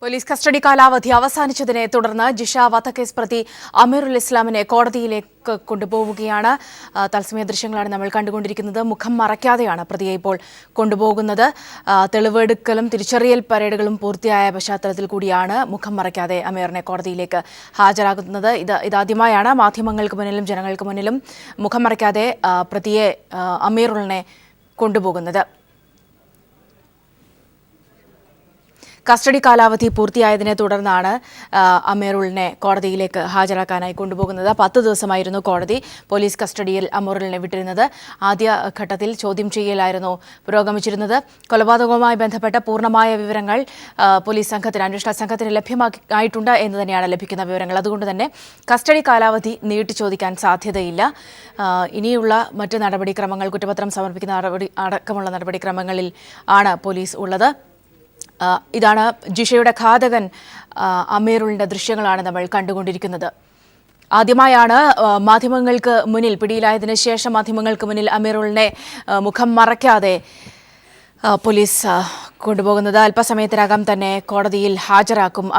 Police custody കാലാവധി അവസാനിച്ചതിനെ തുടർന്ന് ജിഷ വധക്കേസ് പ്രതി അമീറുൽ ഇസ്ലാമിനെ കോടതിയിലേക്ക് കൊണ്ടുപോവുകയാണ്. തത്സമയ ദൃശ്യങ്ങളാണ് നമ്മൾ കണ്ടുകൊണ്ടിരിക്കുന്നത്. മുഖം മറയ്ക്കാതെയാണ് പ്രതിയെ ഇപ്പോൾ കൊണ്ടുപോകുന്നത്. തെളിവെടുക്കലും തിരിച്ചറിയൽ പരേഡുകളും പൂർത്തിയായ പശ്ചാത്തലത്തിൽ കൂടിയാണ് മുഖം മറയ്ക്കാതെ അമീറിനെ കോടതിയിലേക്ക് ഹാജരാകുന്നത്. ഇതാദ്യമായാണ് മാധ്യമങ്ങൾക്ക് മുന്നിലും ജനങ്ങൾക്ക് മുന്നിലും മുഖം മറയ്ക്കാതെ പ്രതിയെ അമീറുലിനെ കൊണ്ടുപോകുന്നത്. കസ്റ്റഡി കാലാവധി പൂർത്തിയായതിനെ തുടർന്നാണ് അമീറുലിനെ കോടതിയിലേക്ക് ഹാജരാക്കാനായി കൊണ്ടുപോകുന്നത്. 10 ദിവസമായിരുന്നു കോടതി പോലീസ് കസ്റ്റഡിയിൽ അമീറുലിനെ വിട്ടിരുന്നത്. ആദ്യ ഘട്ടത്തിൽ ചോദ്യം ചെയ്യലായിരുന്നു പുരോഗമിച്ചിരുന്നത്. കൊലപാതകവുമായി ബന്ധപ്പെട്ട പൂർണ്ണമായ വിവരങ്ങൾ പോലീസ് സംഘത്തിന്, അന്വേഷണ സംഘത്തിന് ലഭ്യമായിട്ടുണ്ട് എന്ന് തന്നെയാണ് ലഭിക്കുന്ന വിവരങ്ങൾ. അതുകൊണ്ട് തന്നെ കസ്റ്റഡി കാലാവധി നീട്ടി ചോദിക്കാൻ സാധ്യതയില്ല. ഇനിയുള്ള മറ്റ് നടപടിക്രമങ്ങൾ, കുറ്റപത്രം സമർപ്പിക്കുന്ന അടക്കമുള്ള നടപടിക്രമങ്ങളിൽ ആണ് പോലീസ് ഉള്ളത്. ഇതാണ് ജിഷയുടെ ഘാതകൻ അമീറുലിന്റെ ദൃശ്യങ്ങളാണ് നമ്മൾ കണ്ടുകൊണ്ടിരിക്കുന്നത്. ആദ്യമായാണ് മാധ്യമങ്ങൾക്ക് മുന്നിൽ, പിടിയിലായതിനു ശേഷം മാധ്യമങ്ങൾക്ക് മുന്നിൽ അമീറുലിനെ മുഖം മറയ്ക്കാതെ പോലീസ് കൊണ്ടുപോകുന്നത്. അല്പസമയത്തിനകം തന്നെ കോടതിയിൽ ഹാജരാക്കും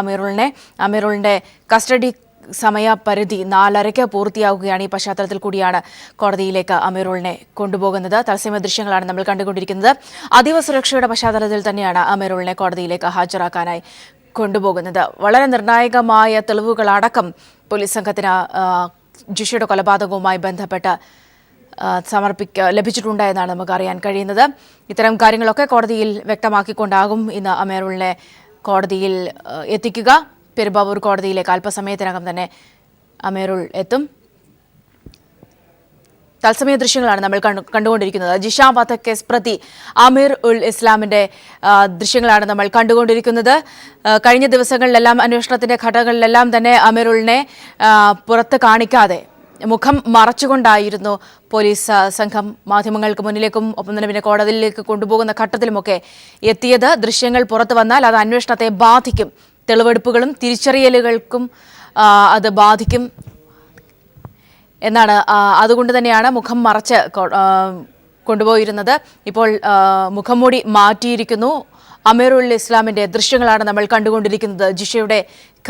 അമീറുലിന്റെ കസ്റ്റഡി സമയപരിധി 4:30 പൂർത്തിയാവുകയാണ്. ഈ പശ്ചാത്തലത്തിൽ കൂടിയാണ് കോടതിയിലേക്ക് അമീറുലിനെ കൊണ്ടുപോകുന്നത്. തത്സമയ ദൃശ്യങ്ങളാണ് നമ്മൾ കണ്ടുകൊണ്ടിരിക്കുന്നത്. അതീവ സുരക്ഷയുടെ പശ്ചാത്തലത്തിൽ തന്നെയാണ് അമീറുലിനെ കോടതിയിലേക്ക് ഹാജരാക്കാനായി കൊണ്ടുപോകുന്നത്. വളരെ നിർണായകമായ തെളിവുകളടക്കം പോലീസ് സംഘത്തിന് ജിഷയുടെ കൊലപാതകവുമായി ബന്ധപ്പെട്ട് ലഭിച്ചിട്ടുണ്ട് എന്നാണ് നമുക്ക് അറിയാൻ കഴിയുന്നത്. ഇത്തരം കാര്യങ്ങളൊക്കെ കോടതിയിൽ വ്യക്തമാക്കിക്കൊണ്ടാകും ഇന്ന് അമീറുലിനെ കോടതിയിൽ എത്തിക്കുക. പെരുമ്പാവൂർ കോടതിയിലേക്ക് അല്പസമയത്തിനകം തന്നെ അമീറുൽ എത്തും. തത്സമയ ദൃശ്യങ്ങളാണ് നമ്മൾ കണ്ടുകൊണ്ടിരിക്കുന്നത്. ജിഷ വധക്കേസ് പ്രതി അമീർ ഉൽ ഇസ്ലാമിന്റെ ദൃശ്യങ്ങളാണ് നമ്മൾ കണ്ടുകൊണ്ടിരിക്കുന്നത്. കഴിഞ്ഞ ദിവസങ്ങളിലെല്ലാം, അന്വേഷണത്തിന്റെ ഘട്ടങ്ങളിലെല്ലാം തന്നെ അമീറുലിനെ പുറത്ത് കാണിക്കാതെ മുഖം മറച്ചുകൊണ്ടായിരുന്നു പോലീസ് സംഘം മാധ്യമങ്ങൾക്ക് മുന്നിലേക്കും ഒപ്പം തന്നെ പിന്നെ കോടതിയിലേക്ക് കൊണ്ടുപോകുന്ന ഘട്ടത്തിലുമൊക്കെ എത്തിയത്. ദൃശ്യങ്ങൾ പുറത്തു വന്നാൽ അത് അന്വേഷണത്തെ ബാധിക്കും, തെളിവെടുപ്പുകളും തിരിച്ചറിയലുകൾക്കും അത് ബാധിക്കും എന്നാണ്. അതുകൊണ്ട് തന്നെയാണ് മുഖം മറച്ച് കൊണ്ടുപോയിരുന്നത്. ഇപ്പോൾ മുഖംമൂടി മാറ്റിയിരിക്കുന്നു. അമീറുൽ ഇസ്ലാമിന്റെ ദൃശ്യങ്ങളാണ് നമ്മൾ കണ്ടുകൊണ്ടിരിക്കുന്നത്. ജിഷയുടെ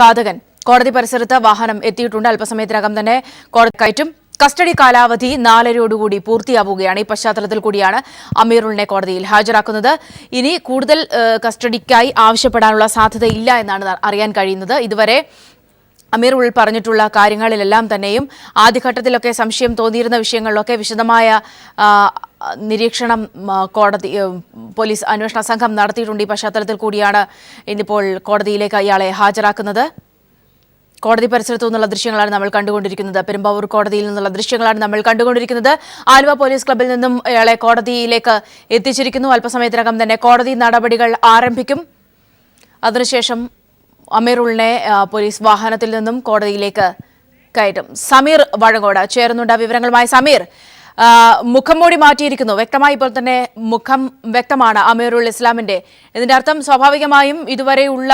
ഘാതകൻ കോടതി പരിസരത്ത് വാഹനം എത്തിയിട്ടുണ്ട്. അല്പസമയത്തിനകം തന്നെ കോടതി കയറ്റും. കസ്റ്റഡി കാലാവധി 4:30 പൂർത്തിയാവുകയാണ്. ഈ പശ്ചാത്തലത്തിൽ കൂടിയാണ് അമീറുലിനെ കോടതിയിൽ ഹാജരാക്കുന്നത്. ഇനി കൂടുതൽ കസ്റ്റഡിക്കായി ആവശ്യപ്പെടാനുള്ള സാധ്യതയില്ല എന്നാണ് അറിയാൻ കഴിയുന്നത്. ഇതുവരെ അമീറുൽ പറഞ്ഞിട്ടുള്ള കാര്യങ്ങളിലെല്ലാം തന്നെയും ആദ്യഘട്ടത്തിലൊക്കെ സംശയം തോന്നിയിരുന്ന വിഷയങ്ങളിലൊക്കെ വിശദമായ നിരീക്ഷണം പോലീസ് അന്വേഷണ സംഘം നടത്തിയിട്ടുണ്ട്. ഈ പശ്ചാത്തലത്തിൽ കൂടിയാണ് ഇന്നിപ്പോൾ കോടതിയിലേക്ക് ഇയാളെ ഹാജരാക്കുന്നത്. കോടതി പരിസരത്തു നിന്നുള്ള ദൃശ്യങ്ങളാണ് നമ്മൾ കണ്ടുകൊണ്ടിരിക്കുന്നത്. പെരുമ്പാവൂർ കോടതിയിൽ നിന്നുള്ള ദൃശ്യങ്ങളാണ് നമ്മൾ കണ്ടുകൊണ്ടിരിക്കുന്നത്. ആലുവ പോലീസ് ക്ലബ്ബിൽ നിന്നും ഇയാളെ കോടതിയിലേക്ക് എത്തിച്ചിരിക്കുന്നു. അല്പസമയത്തിനകം തന്നെ കോടതി നടപടികൾ ആരംഭിക്കും. അതിനുശേഷം അമീറുലിനെ പോലീസ് വാഹനത്തിൽ നിന്നും കോടതിയിലേക്ക് കയറ്റും. സമീർ വഴങ്ങോട് ചേരുന്നുണ്ട് വിവരങ്ങളുമായി. സമീർ, മുഖംമൂടി മാറ്റിയിരിക്കുന്നു. വ്യക്തമായി ഇപ്പോൾ തന്നെ മുഖം വ്യക്തമാണ് അമീറുൽ ഇസ്ലാമിന്റെ. ഇതിന്റെ അർത്ഥം സ്വാഭാവികമായും ഇതുവരെയുള്ള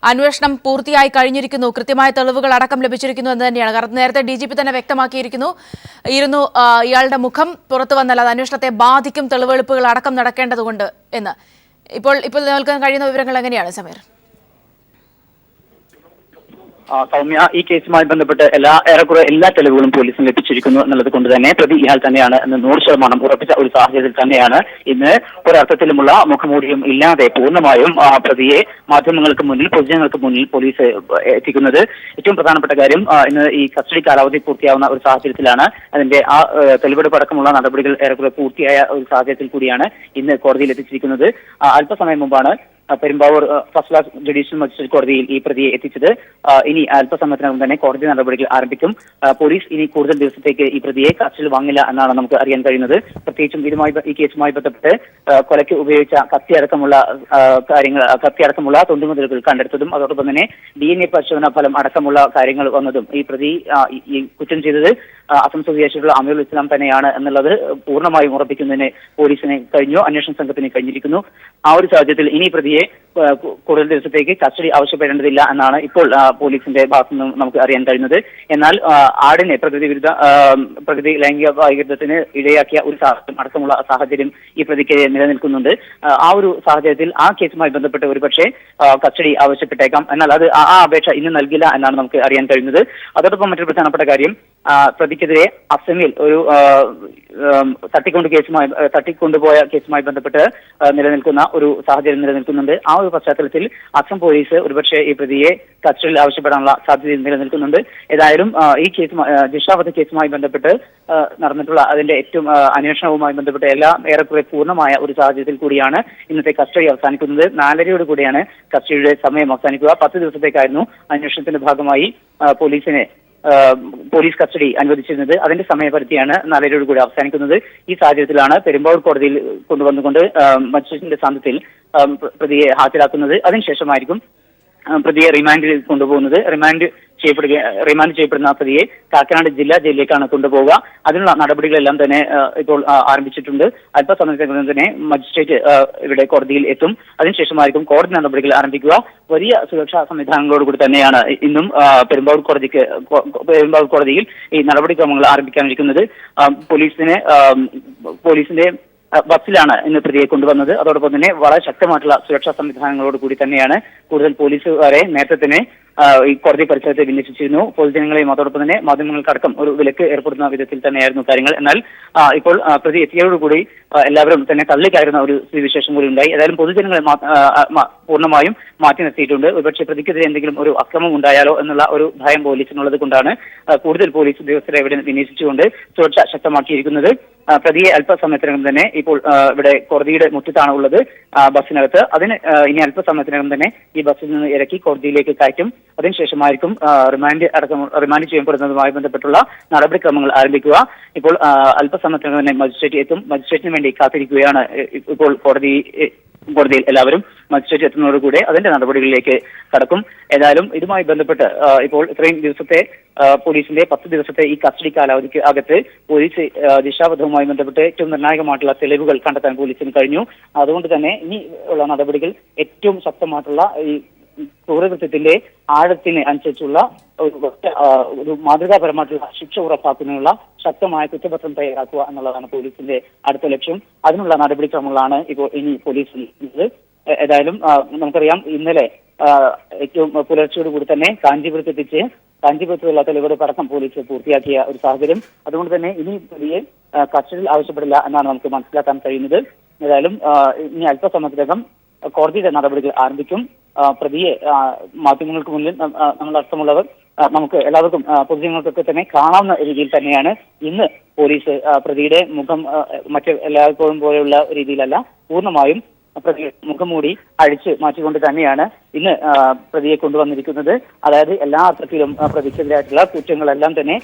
അന്വേഷണം പൂർത്തിയായി കഴിഞ്ഞിരിക്കുന്നു, കൃത്യമായ തെളിവുകൾ അടക്കം ലഭിച്ചിരിക്കുന്നു എന്ന് തന്നെയാണ്. കാരണം നേരത്തെ DGP തന്നെ വ്യക്തമാക്കിയിരുന്നു ഇയാളുടെ മുഖം പുറത്തു വന്നാൽ അത് അന്വേഷണത്തെ ബാധിക്കും, തെളിവെടുപ്പുകൾ അടക്കം നടക്കേണ്ടതുകൊണ്ട് എന്ന്. ഇപ്പോൾ നിൽക്കാൻ കഴിയുന്ന വിവരങ്ങൾ എങ്ങനെയാണ് സമീർ? സൗമ്യ, ഈ കേസുമായി ബന്ധപ്പെട്ട് ഏറെക്കുറെ എല്ലാ തെളിവുകളും പോലീസിന് ലഭിച്ചിരിക്കുന്നു എന്നുള്ളത് കൊണ്ട് തന്നെ പ്രതി ഇയാൾ തന്നെയാണ് എന്ന് 100% ഉറപ്പിച്ച ഒരു സാഹചര്യത്തിൽ തന്നെയാണ് ഇന്ന് ഒരർത്ഥത്തിലുമുള്ള മുഖമൂടിയും ഇല്ലാതെ പൂർണ്ണമായും പ്രതിയെ മാധ്യമങ്ങൾക്ക് മുന്നിൽ, പൊതുജനങ്ങൾക്ക് മുന്നിൽ പോലീസ് എത്തിക്കുന്നത്. ഏറ്റവും പ്രധാനപ്പെട്ട കാര്യം, ഇന്ന് ഈ കസ്റ്റഡി കാലാവധി പൂർത്തിയാവുന്ന ഒരു സാഹചര്യത്തിലാണ് അതിന്റെ തെളിവെടുപ്പ് അടക്കമുള്ള നടപടികൾ ഏറെക്കുറെ പൂർത്തിയായ ഒരു സാഹചര്യത്തിൽ കൂടിയാണ് ഇന്ന് കോടതിയിൽ എത്തിച്ചിരിക്കുന്നത്. അല്പസമയം മുമ്പാണ് Perumbavoor first class judicial magistrate കോടതിയിൽ ഈ പ്രതിയെ എത്തിച്ചത്. ഇനി അല്പസമയത്തിനകം തന്നെ കോടതി നടപടികൾ ആരംഭിക്കും. പോലീസ് ഇനി കൂടുതൽ ദിവസത്തേക്ക് ഈ പ്രതിയെ കസ്റ്റഡിയിൽ വാങ്ങില്ല എന്നാണ് നമുക്ക് അറിയാൻ കഴിയുന്നത്. പ്രത്യേകിച്ചും ഈ കേസുമായി ബന്ധപ്പെട്ട് കൊലയ്ക്ക് ഉപയോഗിച്ച കത്തി അടക്കമുള്ള തൊണ്ടുമുതലുകൾ കണ്ടെടുത്തതും അതോടൊപ്പം തന്നെ DNA പരിശോധനാ ഫലം അടക്കമുള്ള കാര്യങ്ങൾ വന്നതും ഈ പ്രതി ഈ കുറ്റം ചെയ്തത് അസം സ്വദേശിയുള്ള അമീറുൽ ഇസ്ലാം തന്നെയാണ് എന്നുള്ളത് പൂർണ്ണമായും ഉറപ്പിക്കുന്നതിന് പോലീസിന് കഴിഞ്ഞു, അന്വേഷണ സംഘത്തിന് കഴിഞ്ഞിരിക്കുന്നു. ആ ഒരു സാഹചര്യത്തിൽ ഇനി പ്രതിയെ കൂടുതൽ ദിവസത്തേക്ക് കസ്റ്റഡി ആവശ്യപ്പെടേണ്ടതില്ല എന്നാണ് ഇപ്പോൾ പോലീസിന്റെ ഭാഗത്തു നിന്നും നമുക്ക് അറിയാൻ കഴിയുന്നത്. എന്നാൽ ആടിനെ പ്രകൃതി ലൈംഗിക വൈകൃതത്തിന് ഇടയാക്കിയ ഒരു സാഹചര്യം അടക്കമുള്ള സാഹചര്യം ഈ പ്രതിക്കെതിരെ നിലനിൽക്കുന്നുണ്ട്. ആ ഒരു സാഹചര്യത്തിൽ ആ കേസുമായി ബന്ധപ്പെട്ട് ഒരുപക്ഷെ കസ്റ്റഡി ആവശ്യപ്പെട്ടേക്കാം. എന്നാൽ അത് ആ അപേക്ഷ ഇന്ന് നൽകില്ല എന്നാണ് നമുക്ക് അറിയാൻ കഴിയുന്നത്. അതോടൊപ്പം മറ്റൊരു പ്രധാനപ്പെട്ട കാര്യം, പ്രതിക്കെതിരെ അസമിൽ ഒരു തട്ടിക്കൊണ്ടുപോയ കേസുമായി ബന്ധപ്പെട്ട് നിലനിൽക്കുന്ന ഒരു സാഹചര്യം നിലനിൽക്കുന്നുണ്ട്. ആ ഒരു പശ്ചാത്തലത്തിൽ അസം പോലീസ് ഒരുപക്ഷെ ഈ പ്രതിയെ കസ്റ്റഡിയിൽ ആവശ്യപ്പെടാനുള്ള സാധ്യത നിലനിൽക്കുന്നുണ്ട്. ഏതായാലും ഈ കേസ് ജിഷ വധ കേസുമായി ബന്ധപ്പെട്ട് നടന്നിട്ടുള്ള അതിന്റെ ഏറ്റവും അന്വേഷണവുമായി ബന്ധപ്പെട്ട് എല്ലാം ഏറെക്കുറെ പൂർണ്ണമായ ഒരു സാഹചര്യത്തിൽ കൂടിയാണ് ഇന്നത്തെ കസ്റ്റഡി അവസാനിക്കുന്നത്. 4:30 കൂടിയാണ് കസ്റ്റഡിയുടെ സമയം അവസാനിക്കുക. 10 ദിവസത്തേക്കായിരുന്നു അന്വേഷണത്തിന്റെ ഭാഗമായി പോലീസ് കസ്റ്റഡി അനുവദിച്ചിരുന്നത്. അതിന്റെ സമയപരിധിയാണ് 4:30 കൂടി അവസാനിക്കുന്നത്. ഈ സാഹചര്യത്തിലാണ് പെരുമ്പാവൂർ കോടതിയിൽ കൊണ്ടുവന്നുകൊണ്ട് മജിസ്ട്രേറ്റിന്റെ സാന്നിധ്യത്തിൽ പ്രതിയെ ഹാജരാക്കുന്നത്. അതിനുശേഷമായിരിക്കും പ്രതിയെ റിമാൻഡിൽ കൊണ്ടുപോകുന്നത്. റിമാൻഡ് ചെയ്യപ്പെടുന്ന പ്രതിയെ കാക്കനാട് ജില്ലാ ജയിലിലേക്കാണ് കൊണ്ടുപോവുക. അതിനുള്ള നടപടികളെല്ലാം തന്നെ ഇപ്പോൾ ആരംഭിച്ചിട്ടുണ്ട്. അല്പസമയത്തിനകം തന്നെ മജിസ്ട്രേറ്റ് ഇവിടെ കോടതിയിൽ എത്തും. അതിനുശേഷമായിരിക്കും കോടതി നടപടികൾ ആരംഭിക്കുക. വലിയ സുരക്ഷാ സംവിധാനങ്ങളോടുകൂടി തന്നെയാണ് ഇന്നും പെരുമ്പാവൂർ കോടതിയിൽ ഈ നടപടിക്രമങ്ങൾ ആരംഭിക്കാനിരിക്കുന്നത്. പോലീസിന്റെ ബസ്സിലാണ് ഇന്ന് പ്രതിയെ കൊണ്ടുവന്നത്. അതോടൊപ്പം തന്നെ വളരെ ശക്തമായിട്ടുള്ള സുരക്ഷാ സംവിധാനങ്ങളോട് കൂടി തന്നെയാണ് കൂടുതൽ പോലീസുകാരെ നേരത്തെ തന്നെ ഈ കോടതി പരിസരത്ത് വിന്യസിച്ചിരുന്നു. പൊതുജനങ്ങളെയും അതോടൊപ്പം തന്നെ മാധ്യമങ്ങൾക്കടക്കം ഒരു വിലക്ക് ഏർപ്പെടുന്ന വിധത്തിൽ തന്നെയായിരുന്നു കാര്യങ്ങൾ. എന്നാൽ ഇപ്പോൾ പ്രതി എത്തിയതോടുകൂടി എല്ലാവരും തന്നെ തള്ളിക്കയറുന്ന ഒരു സ്ഥിതിവിശേഷം കൂടി ഉണ്ടായി. ഏതായാലും പൊതുജനങ്ങളെ പൂർണ്ണമായും മാറ്റി നിർത്തിയിട്ടുണ്ട്. ഒരുപക്ഷെ പ്രതിക്കെതിരെ എന്തെങ്കിലും ഒരു അക്രമം ഉണ്ടായാലോ എന്നുള്ള ഒരു ഭയം പോലീസിനുള്ളത് കൊണ്ടാണ് കൂടുതൽ പോലീസ് ഉദ്യോഗസ്ഥരെ ഇവിടെ വിന്യസിച്ചുകൊണ്ട് സുരക്ഷ ശക്തമാക്കിയിരിക്കുന്നത്. പ്രതിയെ അല്പസമയത്തിനകം തന്നെ ഇപ്പോൾ ഇവിടെ കോടതിയുടെ മുറ്റത്താണ് ഉള്ളത്, ബസ്സിനകത്ത്. ഇനി അല്പസമയത്തിനകം തന്നെ ഈ ബസ്സിൽ നിന്ന് ഇറക്കി കോടതിയിലേക്ക് കയറ്റും. അതിനുശേഷമായിരിക്കും റിമാൻഡ് ചെയ്യപ്പെടുന്നതുമായി ബന്ധപ്പെട്ടുള്ള നടപടിക്രമങ്ങൾ ആരംഭിക്കുക. ഇപ്പോൾ അല്പസമയത്തിനകം തന്നെ മജിസ്ട്രേറ്റ് എത്തും. മജിസ്ട്രേറ്റിന് വേണ്ടി കാത്തിരിക്കുകയാണ് ഇപ്പോൾ കോടതിയിൽ എല്ലാവരും. മജിസ്ട്രേറ്റ് എത്തുന്നതോടുകൂടെ അതിന്റെ നടപടികളിലേക്ക് കടക്കും. ഏതായാലും ഇതുമായി ബന്ധപ്പെട്ട് ഇപ്പോൾ ഇത്രയും ദിവസത്തെ പോലീസിന്റെ 10 ദിവസത്തെ ഈ കസ്റ്റഡി കാലാവധിക്ക് അകത്ത് പോലീസ് ജിഷാവധവുമായി ബന്ധപ്പെട്ട് ഏറ്റവും നിർണായകമായിട്ടുള്ള തെളിവുകൾ കണ്ടെത്താൻ പോലീസിന് കഴിഞ്ഞു. അതുകൊണ്ട് തന്നെ ഇനി ഉള്ള നടപടികൾ ഏറ്റവും ശക്തമായിട്ടുള്ള ഈ ക്രൂരകൃത്യത്തിന്റെ ആഴത്തിന് അനുസരിച്ചുള്ള ഒരു മാതൃകാപരമായിട്ടുള്ള ശിക്ഷ ഉറപ്പാക്കുന്നതിനുള്ള ശക്തമായ കുറ്റപത്രം തയ്യാറാക്കുക എന്നുള്ളതാണ് പോലീസിന്റെ അടുത്ത ലക്ഷ്യം. അതിനുള്ള നടപടിക്രമങ്ങളാണ് ഇപ്പോൾ ഇനി പോലീസ് ചെയ്യുന്നത്. ഏതായാലും നമുക്കറിയാം, ഇന്നലെ ഏറ്റവും പുലർച്ചയോടുകൂടി തന്നെ കാഞ്ചീപുരത്തുള്ള തെളിവെടുപ്പ് അടക്കം പോലീസ് പൂർത്തിയാക്കിയ ഒരു സാഹചര്യം. അതുകൊണ്ട് തന്നെ ഇനി പ്രതിയെ കസ്റ്റഡിയിൽ ആവശ്യപ്പെടില്ല എന്നാണ് നമുക്ക് മനസ്സിലാക്കാൻ കഴിയുന്നത്. ഏതായാലും ഇനി അല്പസമയത്തിനകം കോടതിയുടെ നടപടികൾ ആരംഭിക്കും. പ്രതിയെ മാധ്യമങ്ങൾക്ക് മുന്നിൽ നമ്മളടക്കമുള്ളവർ നമുക്ക് എല്ലാവർക്കും പൊതുജനങ്ങൾക്കൊക്കെ തന്നെ കാണാവുന്ന രീതിയിൽ തന്നെയാണ് ഇന്ന് പോലീസ് പ്രതിയുടെ മുഖം എല്ലായ്പ്പോഴും പോലെയുള്ള രീതിയിലല്ല, പൂർണ്ണമായും മുഖം മൂടി അഴിച്ച് മാറ്റിക്കൊണ്ട് തന്നെയാണ് ഇന്ന് പ്രതിയെ കൊണ്ടുവന്നിരിക്കുന്നത്. അതായത് എല്ലാ അർത്ഥത്തിലും പ്രതിക്കെതിരായിട്ടുള്ള കുറ്റങ്ങളെല്ലാം തന്നെ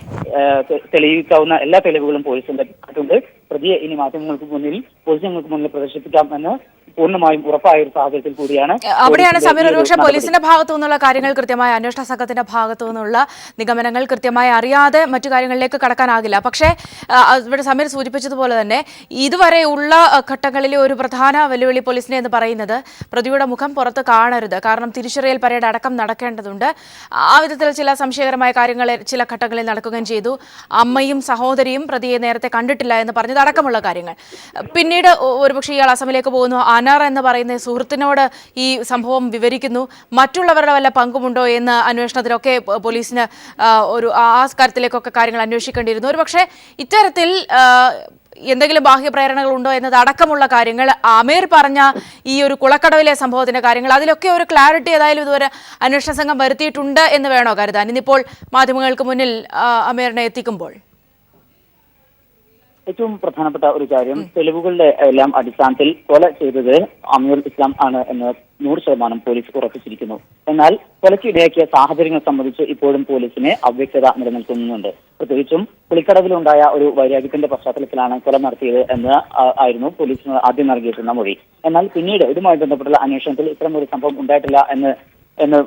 തെളിയിക്കാവുന്ന എല്ലാ തെളിവുകളും പോലീസിന്റെ ലഭിച്ചിട്ടുണ്ട്. പ്രതിയെ ഇനി പൊതുജനങ്ങൾക്ക് മുന്നിൽ പ്രദർശിപ്പിക്കാം എന്ന് പൂർണ്ണമായും ഉറപ്പായ ഒരു സാഹചര്യത്തിൽ കൂടിയാണ്. അവിടെയാണ് സമീർ ഒരുപക്ഷെ പോലീസിന്റെ ഭാഗത്തു നിന്നുള്ള കാര്യങ്ങൾ കൃത്യമായ അന്വേഷണ സംഘത്തിന്റെ ഭാഗത്തു നിന്നുള്ള നിഗമനങ്ങൾ കൃത്യമായി അറിയാതെ മറ്റു കാര്യങ്ങളിലേക്ക് കടക്കാനാകില്ല. പക്ഷേ ഇവിടെ സമീർ സൂചിപ്പിച്ചതുപോലെ തന്നെ ഇതുവരെയുള്ള ഘട്ടങ്ങളിലെ ഒരു പ്രധാന വെല്ലുവിളി പോലീസിനെ എന്ന് പറയുന്നത് പ്രതിയുടെ മുഖം പുറത്ത് കാണരുത്. കാരണം തിരിച്ചറിയൽ പരേഡ് അടക്കം നടക്കേണ്ടതുണ്ട്. ആ വിധത്തിൽ ചില സംശയകരമായ കാര്യങ്ങൾ ചില ഘട്ടങ്ങളിൽ നടക്കുകയും ചെയ്തു. അമ്മയും സഹോദരിയും പ്രതിയെ നേരത്തെ കണ്ടിട്ടില്ല എന്ന് പറഞ്ഞത് അടക്കമുള്ള കാര്യങ്ങൾ. പിന്നീട് ഒരുപക്ഷെ ഇയാൾ അസമിലേക്ക് പോകുന്നു. അനാർ എന്ന് പറയുന്ന സുഹൃത്തിനോട് ഈ സംഭവം വിവരിക്കുന്നു. മറ്റുള്ളവരുടെ വല്ല പങ്കുമുണ്ടോ എന്ന് അന്വേഷണത്തിലൊക്കെ പോലീസിന് ആ കാര്യത്തിലേക്കൊക്കെ കാര്യങ്ങൾ അന്വേഷിക്കേണ്ടിയിരുന്നു. ഒരുപക്ഷെ ഇത്തരത്തിൽ എന്തെങ്കിലും ബാഹ്യപ്രേരണകൾ ഉണ്ടോ എന്നത് അടക്കമുള്ള കാര്യങ്ങൾ, അമീർ പറഞ്ഞ ഈ ഒരു കുളക്കടവിലെ സംഭവത്തിന്റെ കാര്യങ്ങൾ, അതിലൊക്കെ ഒരു ക്ലാരിറ്റി ഏതായാലും ഇതുവരെ അന്വേഷണ സംഘം വരുത്തിയിട്ടുണ്ട് എന്ന് വേണോ കരുതാൻ ഇന്നിപ്പോൾ മാധ്യമങ്ങൾക്ക് മുന്നിൽ അമീറിനെ എത്തിക്കുമ്പോൾ? ഏറ്റവും പ്രധാനപ്പെട്ട ഒരു കാര്യം, തെളിവുകളുടെ എല്ലാം അടിസ്ഥാനത്തിൽ കൊല ചെയ്തത് അമീറുൽ ഇസ്ലാം ആണ് എന്ന് 100% പോലീസ് ഉറപ്പിച്ചിരിക്കുന്നു. എന്നാൽ കൊലയ്ക്ക് ഇടയാക്കിയ സാഹചര്യങ്ങൾ സംബന്ധിച്ച് ഇപ്പോഴും പോലീസിന് അവ്യക്തത നിലനിൽക്കുന്നുണ്ട്. പ്രത്യേകിച്ചും പുളിക്കടവിലുണ്ടായ ഒരു വൈരാഗ്യത്തിന്റെ പശ്ചാത്തലത്തിലാണ് കൊല നടത്തിയത് എന്ന് ആയിരുന്നു പോലീസിന് ആദ്യം നൽകിയിരുന്ന മൊഴി. എന്നാൽ പിന്നീട് ഇതുമായി ബന്ധപ്പെട്ടുള്ള അന്വേഷണത്തിൽ ഇത്തരം ഒരു സംഭവം ഉണ്ടായിട്ടില്ല എന്ന് എന്ന്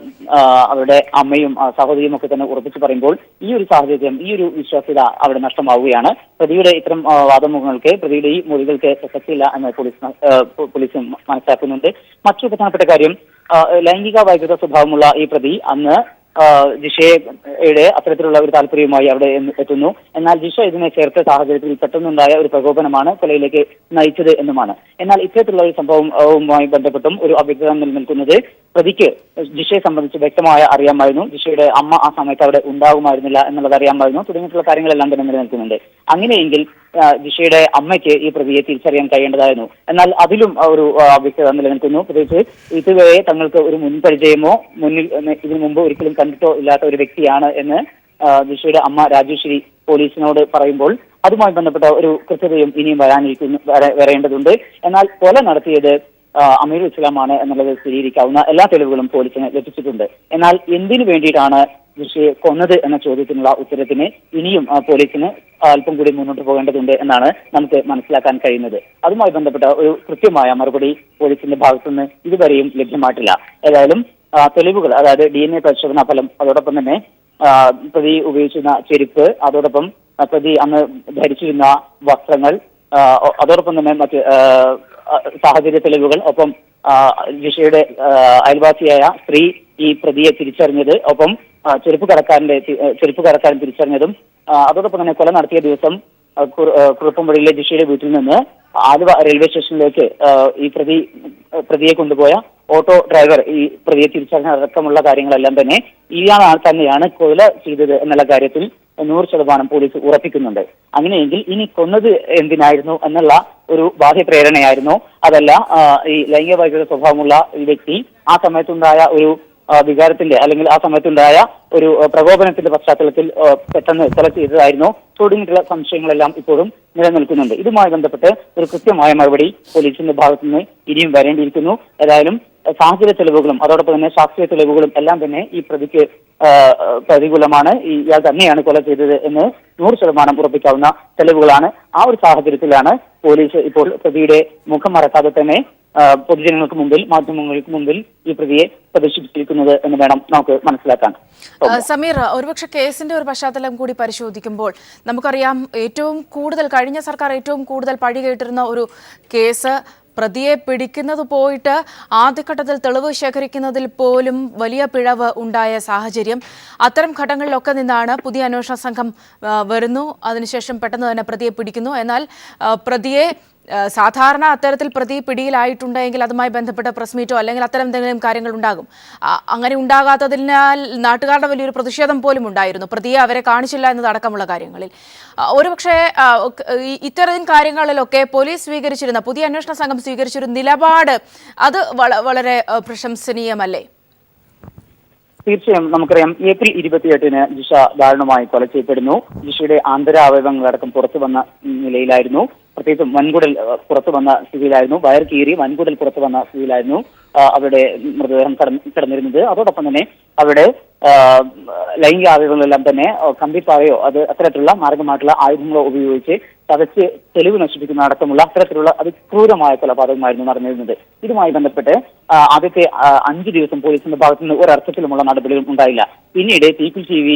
അവരുടെ അമ്മയും സഹോദരിയും ഒക്കെ തന്നെ ഉറപ്പിച്ചു പറയുമ്പോൾ ഈ ഒരു സാഹചര്യം, ഈ ഒരു വിശ്വാസ്യത അവിടെ നഷ്ടമാവുകയാണ്. പ്രതിയുടെ ഇത്തരം വാദമുഖങ്ങൾക്ക്, പ്രതിയുടെ ഈ മൊഴികൾക്ക് പ്രസക്തിയില്ല എന്ന് പോലീസ് മനസ്സിലാക്കുന്നുണ്ട്. മറ്റൊരു പ്രധാനപ്പെട്ട കാര്യം, ലൈംഗിക വൈകൃത സ്വഭാവമുള്ള ഈ പ്രതി അന്ന് ജിഷയുടെ അത്തരത്തിലുള്ള ഒരു താല്പര്യവുമായി അവിടെ എത്തുന്നു. എന്നാൽ ജിഷ ഇതിനെ ചേർത്ത സാഹചര്യത്തിൽ പെട്ടെന്നുണ്ടായ ഒരു പ്രകോപനമാണ് കൊലയിലേക്ക് നയിച്ചത് എന്നുമാണ്. എന്നാൽ ഇത്തരത്തിലുള്ള ഒരു സംഭവവുമായി ബന്ധപ്പെട്ടും ഒരു അവ്യക്തത നിലനിൽക്കുന്നത് പ്രതിക്ക് ജിഷയെ സംബന്ധിച്ച് വ്യക്തമായ അറിയാമായിരുന്നു. ജിഷയുടെ അമ്മ ആ സമയത്ത് അവിടെ ഉണ്ടാകുമായിരുന്നില്ല എന്നുള്ളത് അറിയാമായിരുന്നു. തുടങ്ങിയിട്ടുള്ള കാര്യങ്ങളെല്ലാം തന്നെ നിലനിൽക്കുന്നുണ്ട്. അങ്ങനെയെങ്കിൽ ജിഷയുടെ അമ്മയ്ക്ക് ഈ പ്രതിയെ തിരിച്ചറിയാൻ കഴിയേണ്ടതായിരുന്നു. എന്നാൽ അതിലും ഒരു അവ്യക്തത നിലനിൽക്കുന്നു. പ്രത്യേകിച്ച് ഇതുവരെ തങ്ങൾക്ക് ഒരു മുൻപരിചയമോ ഇതിനു മുമ്പ് ഒരിക്കലും കണ്ടിട്ടോ ഇല്ലാത്ത ഒരു വ്യക്തിയാണ് എന്ന് ജിഷയുടെ അമ്മ രാജേശ്വരി പോലീസിനോട് പറയുമ്പോൾ അതുമായി ബന്ധപ്പെട്ട ഒരു കൃത്യതയും ഇനിയും വരേണ്ടതുണ്ട്. എന്നാൽ കൊല നടത്തിയത് അമീറുൽ ഇസ്ലാമാണ് എന്നുള്ളത് സ്ഥിരീകരിക്കാവുന്ന എല്ലാ തെളിവുകളും പോലീസിന് ലഭിച്ചിട്ടുണ്ട്. എന്നാൽ എന്തിനു വേണ്ടിയിട്ടാണ് ജിഷയെ കൊന്നത് എന്ന ചോദ്യത്തിനുള്ള ഉത്തരത്തിന് ഇനിയും പോലീസിന് അല്പം കൂടി മുന്നോട്ട് പോകേണ്ടതുണ്ട് എന്നാണ് നമുക്ക് മനസ്സിലാക്കാൻ കഴിയുന്നത്. അതുമായി ബന്ധപ്പെട്ട ഒരു കൃത്യമായ മറുപടി പോലീസിന്റെ ഭാഗത്തുനിന്ന് ഇതുവരെയും ലഭ്യമായിട്ടില്ല. ഏതായാലും തെളിവുകൾ, അതായത് DNA പരിശോധനാ ഫലം, അതോടൊപ്പം തന്നെ പ്രതി ഉപയോഗിച്ചിരുന്ന ചെരുപ്പ്, അതോടൊപ്പം പ്രതി അന്ന് ധരിച്ചിരുന്ന വസ്ത്രങ്ങൾ, അതോടൊപ്പം തന്നെ മറ്റ് സാഹചര്യ തെളിവുകൾ, ഒപ്പം ജിഷയുടെ അയൽവാസിയായ സ്ത്രീ ഈ പ്രതിയെ തിരിച്ചറിഞ്ഞത്, ഒപ്പം ചെരുപ്പ് കടക്കാരൻ തിരിച്ചറിഞ്ഞതും, അതോടൊപ്പം തന്നെ കൊല നടത്തിയ ദിവസം കുറുപ്പുംപടിയിലെ ജിഷയുടെ വീട്ടിൽ നിന്ന് ആലുവ റെയിൽവേ സ്റ്റേഷനിലേക്ക് ഈ പ്രതിയെ കൊണ്ടുപോയ ഓട്ടോ ഡ്രൈവർ ഈ പ്രതിയെ തിരിച്ചറിഞ്ഞ അടക്കമുള്ള കാര്യങ്ങളെല്ലാം തന്നെ ഇയാൾ തന്നെയാണ് കൊല ചെയ്തത് എന്നുള്ള കാര്യത്തിൽ 100% പോലീസ് ഉറപ്പിക്കുന്നുണ്ട്. അങ്ങനെയെങ്കിൽ ഇനി കൊന്നത് എന്തിനായിരുന്നു എന്നുള്ള ഒരു ബാഹ്യ പ്രേരണയായിരുന്നു, അതല്ല ഈ ലൈംഗിക വൈകൃത സ്വഭാവമുള്ള ഈ വ്യക്തി ആ സമയത്തുണ്ടായ ഒരു വികാരത്തിന്റെ അല്ലെങ്കിൽ ആ സമയത്തുണ്ടായ ഒരു പ്രകോപനത്തിന്റെ പശ്ചാത്തലത്തിൽ പെട്ടെന്ന് കൊല ചെയ്തതായിരുന്നു തുടങ്ങിയിട്ടുള്ള സംശയങ്ങളെല്ലാം ഇപ്പോഴും നിലനിൽക്കുന്നുണ്ട്. ഇതുമായി ബന്ധപ്പെട്ട് ഒരു കൃത്യമായ മറുപടി പോലീസിന്റെ ഭാഗത്തുനിന്ന് ഇനിയും വരേണ്ടിയിരിക്കുന്നു. ഏതായാലും സാഹചര്യ തെളിവുകളും അതോടൊപ്പം തന്നെ ശാസ്ത്രീയ തെളിവുകളും എല്ലാം തന്നെ ഈ പ്രതിക്ക് പ്രതികൂലമാണ്. ഇയാൾ തന്നെയാണ് കൊല ചെയ്തത് എന്ന് 100% ഉറപ്പിക്കാവുന്ന തെളിവുകളാണ്. ആ ഒരു സാഹചര്യത്തിലാണ് പോലീസ് ഇപ്പോൾ പ്രതിയുടെ മുഖം മറക്കാതെ തന്നെ പൊതുജനങ്ങൾക്ക് മുമ്പിൽ, മാധ്യമങ്ങൾക്ക് മുമ്പിൽ ഈ പ്രതിയെ പ്രദർശിപ്പിച്ചിരിക്കുന്നത് എന്ന് വേണം നമുക്ക് മനസ്സിലാക്കാൻ. സമീർ, ഒരുപക്ഷെ കേസിന്റെ ഒരു പശ്ചാത്തലം കൂടി പരിശോധിക്കുമ്പോൾ നമുക്കറിയാം, കഴിഞ്ഞ സർക്കാർ ഏറ്റവും കൂടുതൽ പഴി കേട്ടിരുന്ന ഒരു കേസ്, പ്രതിയെ പിടിക്കുന്നത് പോയിട്ട് ആദ്യഘട്ടത്തിൽ തെളിവ് ശേഖരിക്കുന്നതിൽ പോലും വലിയ പിഴവ് ഉണ്ടായ സാഹചര്യം. അത്തരം ഘട്ടങ്ങളിലൊക്കെ നിന്നാണ് പുതിയ അന്വേഷണ സംഘം വരുന്നു. അതിനുശേഷം പെട്ടെന്ന് തന്നെ പ്രതിയെ പിടിക്കുന്നു. എന്നാൽ പ്രതിയെ സാധാരണ അത്തരത്തിൽ പ്രതി പിടിയിലായിട്ടുണ്ടെങ്കിൽ അതുമായി ബന്ധപ്പെട്ട പ്രസ് മീറ്റോ അല്ലെങ്കിൽ അത്തരം എന്തെങ്കിലും കാര്യങ്ങൾ ഉണ്ടാകും. അങ്ങനെ ഉണ്ടാകാത്തതിനാൽ നാട്ടുകാരുടെ വലിയൊരു പ്രതിഷേധം പോലും ഉണ്ടായിരുന്നു, പ്രതിയെ അവരെ കാണിച്ചില്ല എന്നതടക്കമുള്ള കാര്യങ്ങളിൽ. ഒരുപക്ഷെ ഇത്തരം കാര്യങ്ങളിലൊക്കെ പോലീസ് സ്വീകരിച്ചിരുന്ന, പുതിയ അന്വേഷണ സംഘം സ്വീകരിച്ചൊരു നിലപാട് അത് വളരെ പ്രശംസനീയമല്ലേ? തീർച്ചയായും. നമുക്കറിയാം, ഏപ്രിൽ 28-ന് ജിഷ ദാരുണമായി കൊല ചെയ്യപ്പെടുന്നു. ജിഷയുടെ ആന്തരാവയവങ്ങളടക്കം പുറത്തു വന്ന നിലയിലായിരുന്നു. പ്രത്യേകിച്ചും വൻകുടൽ പുറത്തു വന്ന സ്ഥിതിയിലായിരുന്നു, വയർ കീറി വൻകുടൽ പുറത്തു വന്ന സ്ഥിതിയിലായിരുന്നു അവരുടെ മൃതദേഹം കിടന്നിരുന്നത്. അതോടൊപ്പം തന്നെ അവിടെ ലൈംഗിക ആയുധങ്ങളെല്ലാം തന്നെ കമ്പിപ്പാറയോ അത്തരത്തിലുള്ള മാർഗമായിട്ടുള്ള ആയുധങ്ങളോ ഉപയോഗിച്ച് ചതച്ച് തെളിവ് നശിപ്പിക്കുന്ന അടക്കമുള്ള അത്തരത്തിലുള്ള അതിക്രൂരമായ കൊലപാതകമായിരുന്നു നടന്നിരുന്നത്. ഇതുമായി ബന്ധപ്പെട്ട് ആദ്യത്തെ 5 ദിവസം പോലീസിന്റെ ഭാഗത്തുനിന്ന് ഒരർത്ഥത്തിലുമുള്ള നടപടികളും ഉണ്ടായില്ല. പിന്നീട് പീപ്പിൾ TV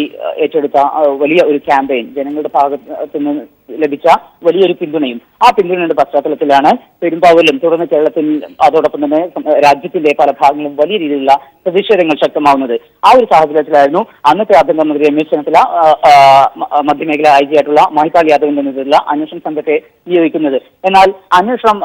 ഏറ്റെടുത്ത വലിയ ഒരു ക്യാമ്പയിൻ, ജനങ്ങളുടെ ഭാഗത്തുനിന്ന് ലഭിച്ച വലിയൊരു പിന്തുണയും, ആ പിന്തുണയുടെ പശ്ചാത്തലത്തിലാണ് പെരുമ്പാവൂരിലും തുടർന്ന് കേരളത്തിൽ അതോടൊപ്പം തന്നെ രാജ്യത്തിന്റെ പല ഭാഗങ്ങളിലും വലിയ രീതിയിലുള്ള പ്രതിഷേധങ്ങൾ ശക്തമാവുന്നത്. ആ ഒരു സാഹചര്യത്തിലായിരുന്നു അന്നത്തെ ആഭ്യന്തരമന്ത്രി രമേശ് ചെന്നിത്തല മധ്യമേഖല IG ആയിട്ടുള്ള മഹിപാൽ യാദവിന്റെ നേതൃത്വത്തിലുള്ള അന്വേഷണ സംഘത്തെ നിയോഗിക്കുന്നത്. എന്നാൽ അന്വേഷണം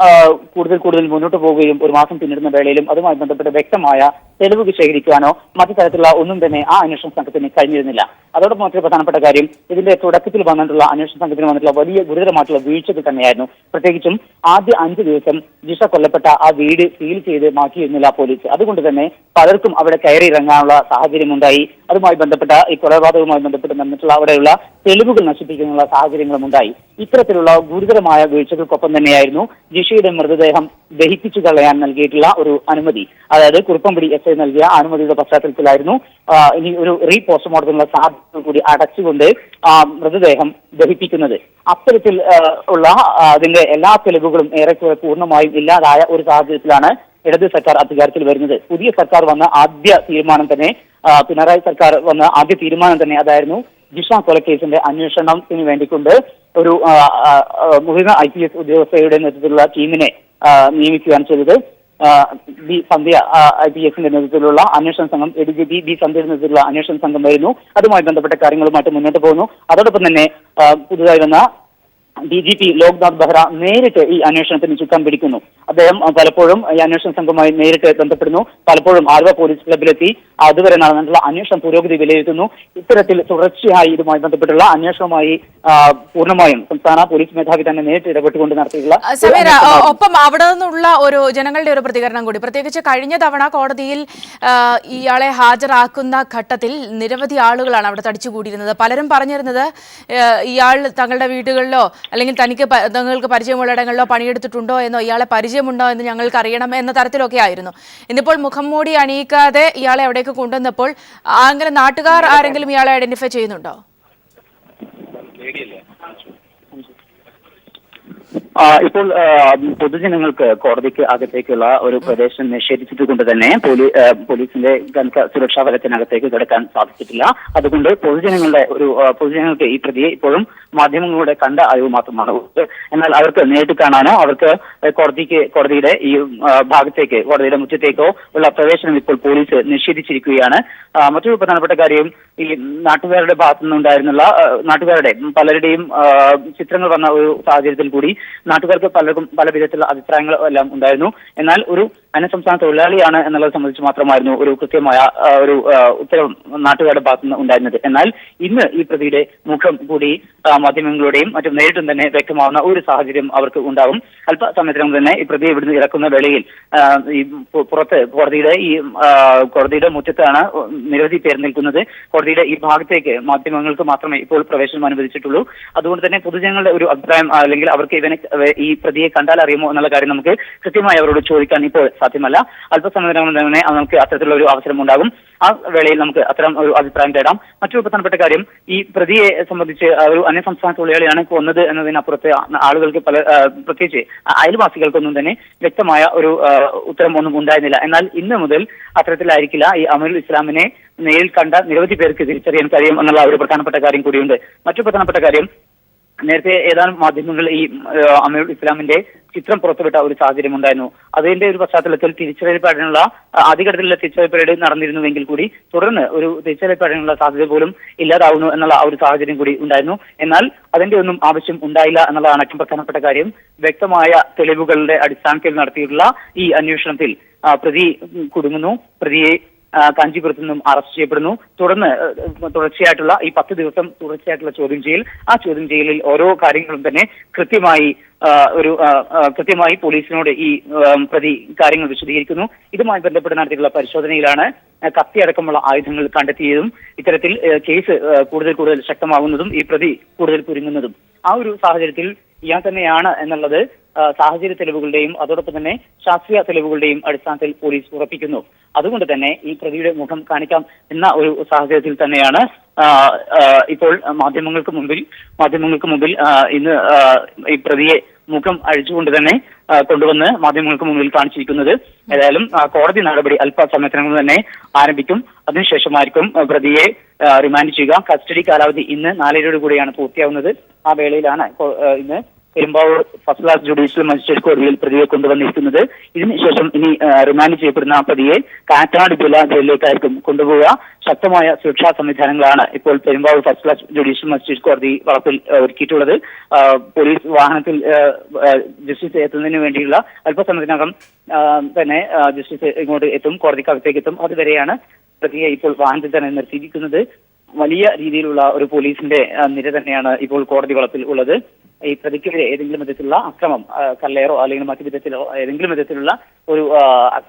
കൂടുതൽ മുന്നോട്ട് പോവുകയും ഒരു മാസം പിന്നിടുന്ന വേളയിലും അതുമായി ബന്ധപ്പെട്ട് വ്യക്തമായ തെളിവ് ശേഖരിക്കാനോ മറ്റു തരത്തിലുള്ള ഒന്നും തന്നെ ആ അന്വേഷണ സംഘത്തിന് കഴിഞ്ഞിരുന്നില്ല. അതോടൊപ്പം മറ്റൊരു പ്രധാനപ്പെട്ട കാര്യം, ഇതിന്റെ തുടക്കത്തിൽ വന്നിട്ടുള്ള അന്വേഷണ സംഘത്തിന് വന്നിട്ടുള്ള വലിയ ഗുരുതരമായിട്ടുള്ള വീഴ്ചകൾ തന്നെയായിരുന്നു. പ്രത്യേകിച്ചും ആദ്യ 5 ദിവസം ജിഷ കൊല്ലപ്പെട്ട ആ വീട് സീൽ ചെയ്ത് മാറ്റിയിരുന്നില്ല പോലീസ്. അതുകൊണ്ട് തന്നെ പലർക്കും അവിടെ കയറി ഇറങ്ങാനുള്ള സാഹചര്യമുണ്ടായി. അതുമായി ബന്ധപ്പെട്ട ഈ കൊലപാതകവുമായി ബന്ധപ്പെട്ട് നടന്നിട്ടുള്ള അവിടെയുള്ള തെളിവുകൾ നശിപ്പിക്കാനുള്ള സാഹചര്യങ്ങളും ഉണ്ടായി. ഇത്തരത്തിലുള്ള ഗുരുതരമായ വീഴ്ചകൾക്കൊപ്പം തന്നെയായിരുന്നു ജിഷയുടെ മൃതദേഹം ദഹിപ്പിച്ചു കളയാൻ നൽകിയിട്ടുള്ള ഒരു അനുമതി. അതായത് കുറുപ്പംപടി SI നൽകിയ അനുമതിയുടെ പശ്ചാത്തലത്തിലായിരുന്നു ഇനി ഒരു പോസ്റ്റ്മോർട്ടത്തിനുള്ള സാധ്യത കൂടി അടച്ചുകൊണ്ട് മൃതദേഹം ദഹിപ്പിക്കുന്നത്. അത്തരത്തിൽ ഉള്ള അതിന്റെ എല്ലാ തെളിവുകളും ഏറെക്കുറെ പൂർണ്ണമായും ഇല്ലാതായ ഒരു സാഹചര്യത്തിലാണ് ഇടത് സർക്കാർ അധികാരത്തിൽ വരുന്നത്. പുതിയ സർക്കാർ വന്ന ആദ്യ തീരുമാനം തന്നെ പിണറായി സർക്കാർ വന്ന ആദ്യ തീരുമാനം തന്നെ അതായിരുന്നു ജിഷ കൊലക്കേസിന്റെ അന്വേഷണത്തിന് വേണ്ടിക്കൊണ്ട് ഒരു മുതിർന്ന IPS ഉദ്യോഗസ്ഥയുടെ നേതൃത്വത്തിലുള്ള ടീമിനെ നിയമിക്കുകയാണ് ചെയ്തത്. ബി സന്ധ്യ IPSന്റെ നേതൃത്വത്തിലുള്ള അന്വേഷണ സംഘം ADGP ബി സന്ധ്യയുടെ നേതൃത്വത്തിലുള്ള അന്വേഷണ സംഘം വരുന്നു. അതുമായി ബന്ധപ്പെട്ട കാര്യങ്ങളുമായിട്ട് മുന്നോട്ട് പോകുന്നു. അതോടൊപ്പം തന്നെ പുതുതായി വന്ന DGP ലോക്നാഥ് ബെഹ്റ നേരിട്ട് ഈ അന്വേഷണത്തിന് ചുക്കാൻ പിടിക്കുന്നു. അദ്ദേഹം പലപ്പോഴും ഈ അന്വേഷണ സംഘവുമായി നേരിട്ട് ബന്ധപ്പെടുന്നു. പലപ്പോഴും ആലുവ പോലീസ് ക്ലബിലെത്തി അതുവരെ നടന്നിട്ടുള്ള അന്വേഷണ പുരോഗതി വിലയിരുത്തുന്നു. ഇത്തരത്തിൽ തുടർച്ചയായി ഇതുമായി ബന്ധപ്പെട്ടുള്ള അന്വേഷണവുമായി പൂർണ്ണമായും സംസ്ഥാന പോലീസ് മേധാവി തന്നെ നേരിട്ട് ഇടപെട്ടുകൊണ്ട് നടത്തിയിട്ടുള്ള ഒപ്പം അവിടെ നിന്നുള്ള ഒരു ജനങ്ങളുടെ ഒരു പ്രതികരണം കൂടി, പ്രത്യേകിച്ച് കഴിഞ്ഞ തവണ കോടതിയിൽ ഇയാളെ ഹാജരാക്കുന്ന ഘട്ടത്തിൽ നിരവധി ആളുകളാണ് അവിടെ തടിച്ചുകൂടിയിരുന്നത്. പലരും പറഞ്ഞിരുന്നത് ഇയാൾ തങ്ങളുടെ വീടുകളിലോ അല്ലെങ്കിൽ തങ്ങൾക്ക് പരിചയമുള്ള ഇടങ്ങളിലോ പണിയെടുത്തിട്ടുണ്ടോ എന്നോ ഇയാളെ പരിചയമുണ്ടോ എന്ന് ഞങ്ങൾക്ക് അറിയണം എന്ന തരത്തിലൊക്കെ ആയിരുന്നു. ഇന്നിപ്പോൾ മുഖം മൂടി അണിയിക്കാതെ ഇയാളെ അവിടേക്ക് കൊണ്ടുവന്നപ്പോൾ അങ്ങനെ നാട്ടുകാർ ആരെങ്കിലും ഇയാളെ ഐഡന്റിഫൈ ചെയ്യുന്നുണ്ടോ? ഇപ്പോൾ പൊതുജനങ്ങൾക്ക് കോടതിക്ക് അകത്തേക്കുള്ള ഒരു പ്രവേശനം നിഷേധിച്ചതുകൊണ്ട് തന്നെ പോലീസിന്റെ കനത്ത സുരക്ഷാ വലത്തിനകത്തേക്ക് കിടക്കാൻ സാധിച്ചിട്ടില്ല. അതുകൊണ്ട് പൊതുജനങ്ങൾക്ക് ഈ പ്രതിയെ ഇപ്പോഴും മാധ്യമങ്ങളുടെ കണ്ട അറിവ് മാത്രമാണ് ഉള്ളത്. എന്നാൽ അവർക്ക് നേരിട്ട് കാണാനോ അവർക്ക് കോടതിയുടെ ഈ ഭാഗത്തേക്ക് കോടതിയുടെ മുറ്റത്തേക്കോ ഉള്ള പ്രവേശനം ഇപ്പോൾ പോലീസ് നിഷേധിച്ചിരിക്കുകയാണ്. മറ്റൊരു പ്രധാനപ്പെട്ട കാര്യം, ഈ നാട്ടുകാരുടെ ഭാഗത്തുനിന്നുണ്ടായിരുന്നുള്ള നാട്ടുകാരുടെ പലരുടെയും ചിത്രങ്ങൾ വന്ന ഒരു സാഹചര്യത്തിൽ കൂടി നാട്ടുകാർക്ക് പലർക്കും പല വിധത്തിലുള്ള അഭിപ്രായങ്ങൾ എല്ലാം ഉണ്ടായിരുന്നു. എന്നാൽ ഒരു അന്യസംസ്ഥാന തൊഴിലാളിയാണ് എന്നുള്ളത് സംബന്ധിച്ച് മാത്രമായിരുന്നു ഒരു കൃത്യമായ ഒരു ഉത്തരവ് നാട്ടുകാരുടെ ഭാഗത്തുനിന്ന് ഉണ്ടായിരുന്നത്. എന്നാൽ ഇന്ന് ഈ പ്രതിയുടെ മുഖം കൂടി മാധ്യമങ്ങളുടെയും മറ്റും നേരിട്ടും തന്നെ വ്യക്തമാവുന്ന ഒരു സാഹചര്യം അവർക്ക് ഉണ്ടാകും. അല്പസമയത്തിനും തന്നെ ഈ പ്രതിയെ ഇവിടുന്ന് ഇറക്കുന്ന വേളയിൽ ഈ പുറത്ത് കോടതിയുടെ മുറ്റത്താണ് നിരവധി പേർ നിൽക്കുന്നത്. കോടതിയുടെ ഈ ഭാഗത്തേക്ക് മാധ്യമങ്ങൾക്ക് മാത്രമേ ഇപ്പോൾ പ്രവേശനം അനുവദിച്ചിട്ടുള്ളൂ. അതുകൊണ്ട് തന്നെ പൊതുജനങ്ങളുടെ ഒരു അഭിപ്രായം അല്ലെങ്കിൽ അവർക്ക് ഈ പ്രതിയെ കണ്ടാൽ അറിയുമോ എന്നുള്ള കാര്യം നമുക്ക് കൃത്യമായി അവരോട് ചോദിക്കാൻ ഇപ്പോൾ സാധ്യമല്ല. അല്പസമയം തന്നെ നമുക്ക് അത്തരത്തിലുള്ള ഒരു അവസരം ഉണ്ടാകും. ആ വേളയിൽ നമുക്ക് അത്തരം ഒരു അഭിപ്രായം തേടാം. മറ്റൊരു പ്രധാനപ്പെട്ട കാര്യം, ഈ പ്രതിയെ സംബന്ധിച്ച് ഒരു അന്യസംസ്ഥാന തൊഴിലാളിയാണ് കൊന്നത് എന്നതിനപ്പുറത്ത് ആളുകൾക്ക് പ്രത്യേകിച്ച് അയൽവാസികൾക്കൊന്നും തന്നെ വ്യക്തമായ ഒരു ഉത്തരം ഒന്നും ഉണ്ടായിരുന്നില്ല. എന്നാൽ ഇന്ന് മുതൽ അത്തരത്തിലായിരിക്കില്ല. ഈ അമീറുൽ ഇസ്ലാമിനെ നേരിൽ കണ്ട നിരവധി പേർക്ക് തിരിച്ചറിയാൻ കഴിയും എന്നുള്ള ഒരു പ്രധാനപ്പെട്ട കാര്യം കൂടിയുണ്ട്. മറ്റൊരു പ്രധാനപ്പെട്ട കാര്യം, നേരത്തെ ഏതാനും മാധ്യമങ്ങൾ ഈ അമീറുൽ ഇസ്ലാമിന്റെ ചിത്രം പുറത്തുവിട്ട ഒരു സാഹചര്യം ഉണ്ടായിരുന്നു. അതിന്റെ ഒരു പശ്ചാത്തലത്തിൽ തിരിച്ചറിയപ്പെടാനുള്ള ആദ്യഘട്ടത്തിലുള്ള തിരിച്ചറിയപ്പെടൽ നടന്നിരുന്നുവെങ്കിൽ കൂടി തുടർന്ന് ഒരു തിരിച്ചറിയപ്പെടാനുള്ള സാധ്യത പോലും ഇല്ലാതാവുന്നു എന്നുള്ള ഒരു സാഹചര്യം കൂടി ഉണ്ടായിരുന്നു. എന്നാൽ അതിന്റെ ഒന്നും ആവശ്യം ഉണ്ടായില്ല എന്നുള്ളതാണ് ഏറ്റവും പ്രധാനപ്പെട്ട കാര്യം. വ്യക്തമായ തെളിവുകളുടെ അടിസ്ഥാനത്തിൽ നടത്തിയിട്ടുള്ള ഈ അന്വേഷണത്തിൽ പ്രതി കുടുങ്ങുന്നു. പ്രതിയെ കാഞ്ചീപുരത്ത് നിന്നും അറസ്റ്റ് ചെയ്യപ്പെടുന്നു. തുടർച്ചയായിട്ടുള്ള ഈ 10 ദിവസം തുടർച്ചയായിട്ടുള്ള ചോദ്യം ചെയ്യൽ, ആ ചോദ്യം ചെയ്യലിൽ ഓരോ കാര്യങ്ങളും തന്നെ കൃത്യമായി പോലീസിനോട് ഈ പ്രതി കാര്യങ്ങൾ വിശദീകരിക്കുന്നു. ഇതുമായി ബന്ധപ്പെട്ട് നടത്തിയിട്ടുള്ള പരിശോധനയിലാണ് കത്തിയടക്കമുള്ള ആയുധങ്ങൾ കണ്ടെത്തിയതും ഇത്തരത്തിൽ കേസ് കൂടുതൽ ശക്തമാകുന്നതും ഈ പ്രതി കൂടുതൽ കുരുങ്ങുന്നതും. ആ ഒരു സാഹചര്യത്തിൽ ഇയാൾ തന്നെയാണ് എന്നുള്ളത് സാഹചര്യ തെളിവുകളുടെയും അതോടൊപ്പം തന്നെ ശാസ്ത്രീയ തെളിവുകളുടെയും അടിസ്ഥാനത്തിൽ പോലീസ് ഉറപ്പിക്കുന്നു. അതുകൊണ്ട് തന്നെ ഈ പ്രതിയുടെ മുഖം കാണിക്കാം എന്ന ഒരു സാഹചര്യത്തിൽ തന്നെയാണ് ഇപ്പോൾ മാധ്യമങ്ങൾക്ക് മുമ്പിൽ ഇന്ന് ഈ പ്രതിയെ മുഖം അഴിച്ചുകൊണ്ട് തന്നെ കൊണ്ടുവന്ന് മാധ്യമങ്ങൾക്ക് മുമ്പിൽ കാണിച്ചിരിക്കുന്നത്. ഏതായാലും കോടതി നടപടി അല്പസമയത്തിനകം തന്നെ ആരംഭിക്കും. അതിനുശേഷമായിരിക്കും പ്രതിയെ റിമാൻഡ് ചെയ്യുക. കസ്റ്റഡി കാലാവധി ഇന്ന് 4:30 കൂടിയാണ് പൂർത്തിയാവുന്നത്. ആ വേളയിലാണ് ഇന്ന് Perumbavoor first class judicial magistrate കോടതിയിൽ പ്രതിയെ കൊണ്ടുവന്നിരിക്കുന്നത്. ഇതിനുശേഷം ഇനി റിമാൻഡ് ചെയ്യപ്പെടുന്ന പ്രതിയെ കാക്കനാട് ജില്ലാ ജയിലിലേക്കായിരിക്കും കൊണ്ടുപോവുക. ശക്തമായ സുരക്ഷാ സംവിധാനങ്ങളാണ് ഇപ്പോൾ Perumbavoor first class judicial magistrate കോടതി വളപ്പിൽ ഒരുക്കിയിട്ടുള്ളത്. പോലീസ് വാഹനത്തിൽ ജസ്റ്റിസ് എത്തുന്നതിന് വേണ്ടിയുള്ള അല്പസമയത്തിനകം തന്നെ ജസ്റ്റിസ് ഇങ്ങോട്ട് എത്തും, കോടതിക്കകത്തേക്ക് എത്തും. അതുവരെയാണ് പ്രതിയെ ഇപ്പോൾ വാഹനത്തിൽ തന്നെ നിർത്തിയിരിക്കുന്നത്. വലിയ രീതിയിലുള്ള ഒരു പോലീസിന്റെ നിര തന്നെയാണ് ഇപ്പോൾ കോടതി വളപ്പിൽ ഉള്ളത്. ഈ പ്രതിക്കെതിരെ ഏതെങ്കിലും വിധത്തിലുള്ള അക്രമം, കല്ലേറോ അല്ലെങ്കിൽ മറ്റു വിധത്തിലോ ഏതെങ്കിലും വിധത്തിലുള്ള ഒരു